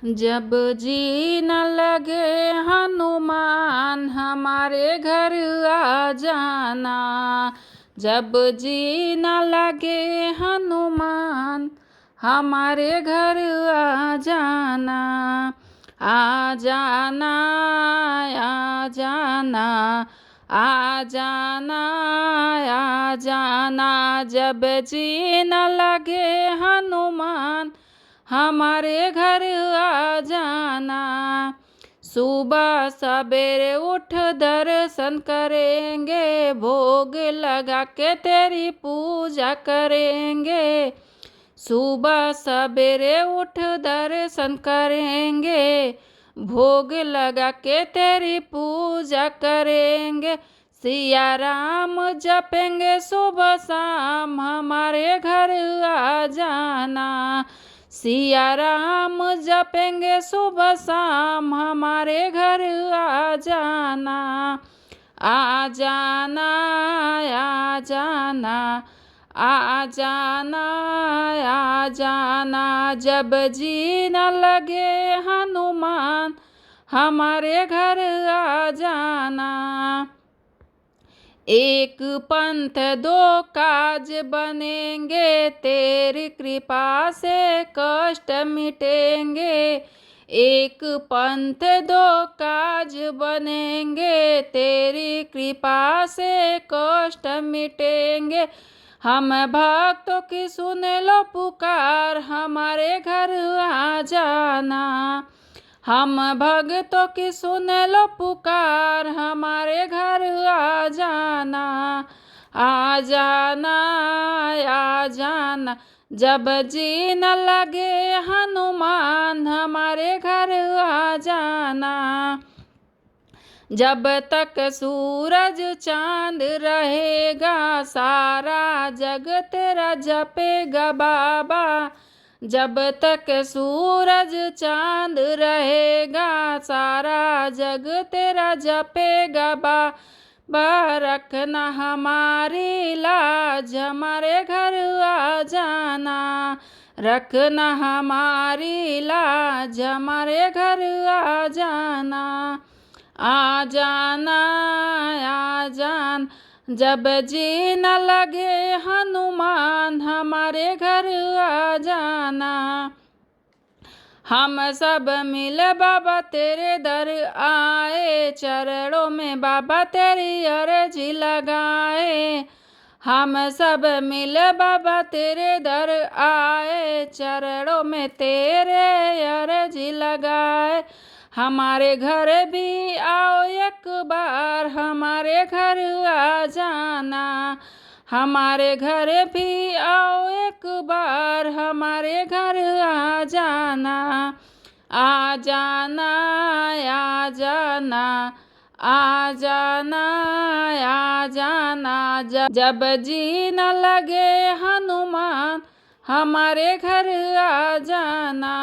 जब जी न लगे हनुमान हमारे घर आ जाना। जब जी न लगे हनुमान हमारे घर आ जाना। आ जाना, आ जाना, आ जाना, आ जाना। जब जी न लगे हनुमान हमारे घर आ जाना। सुबह सवेरे उठ दर्शन करेंगे, भोग लगा के तेरी पूजा करेंगे। सुबह सवेरे उठ दर्शन करेंगे, भोग लगा के तेरी पूजा करेंगे। सिया राम जपेंगे सुबह शाम हमारे घर आ जाना। सिया राम जपेंगे सुबह शाम हमारे घर आ जाना। आ जाना, आ जाना, आ जाना, आ जाना। जब जी न लगे हनुमान हमारे घर आ जाना। एक पंथ दो काज बनेंगे, तेरी कृपा से कष्ट मिटेंगे। एक पंथ दो काज बनेंगे, तेरी कृपा से कष्ट मिटेंगे। हम भक्तों की सुन लो पुकार हमारे घर आ जाना। हम भक्तों की सुन लो पुकार हमारे घर आ जाना। आ जाना, आ जाना। जब जी न लगे हनुमान हमारे घर आ जाना। जब तक सूरज चांद रहेगा सारा जग तेरा जपेगा बाबा। जब तक सूरज चांद रहेगा सारा जग तेरा जपेगा बाबा। रखना हमारी लाज हमारे घर आ जाना। रखना हमारी लाज हमारे घर आ जाना। आ जाना, आ जान। जब जी न लगे हनुमान हमारे घर आ जाना। हम सब मिल बाबा तेरे दर आए, चरणों में बाबा तेरी अर्जी लगाए। हम सब मिल बाबा तेरे दर आए, चरणों में तेरे अर्जी लगाए। हमारे घर भी आओ एक बार हमारे घर आ जाना। हमारे घर भी आओ एक बार हमारे घर आ जाना। आ जाना, आ जाना, आ जाना, आ जाना। जब जी न लगे हनुमान हमारे घर आ जाना।